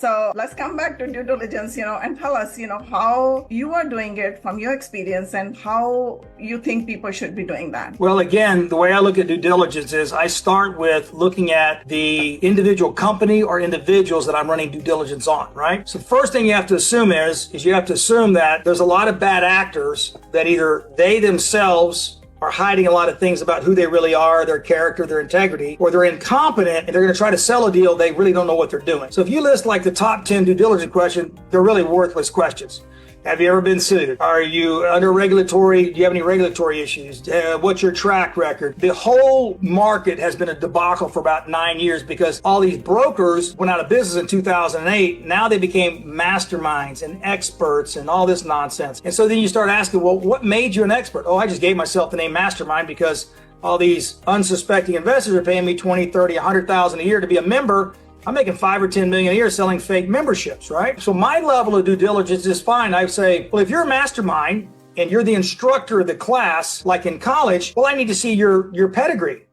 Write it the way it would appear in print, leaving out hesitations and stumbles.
So let's come back to due diligence, and tell us, how you are doing it from your experience and how you think people should be doing that. Well, again, the way I look at due diligence is I start with looking at the individual company or individuals that I'm running due diligence on, right? So the first thing you have to assume is you have to assume that there's a lot of bad actors that either they themselves are hiding a lot of things about who they really are, their character, their integrity, or they're incompetent and they're going to try to sell a deal. They really don't know what they're doing. So if you list like the top 10 due diligence questions, they're really worthless questions. Have you ever been sued? Are you under regulatory? Do you have any regulatory issues? What's your track record? The whole market has been a debacle for about 9 years because all these brokers went out of business in 2008. Now they became masterminds and experts and all this nonsense. And so then you start asking, well, what made you an expert? Oh, I just gave myself the name mastermind because all these unsuspecting investors are paying me 20, 30, 100,000 a year to be a member. I'm making 5 or 10 million a year selling fake memberships, right? So my level of due diligence is fine. I say, well, if you're a mastermind and you're the instructor of the class, like in college, well, I need to see your pedigree.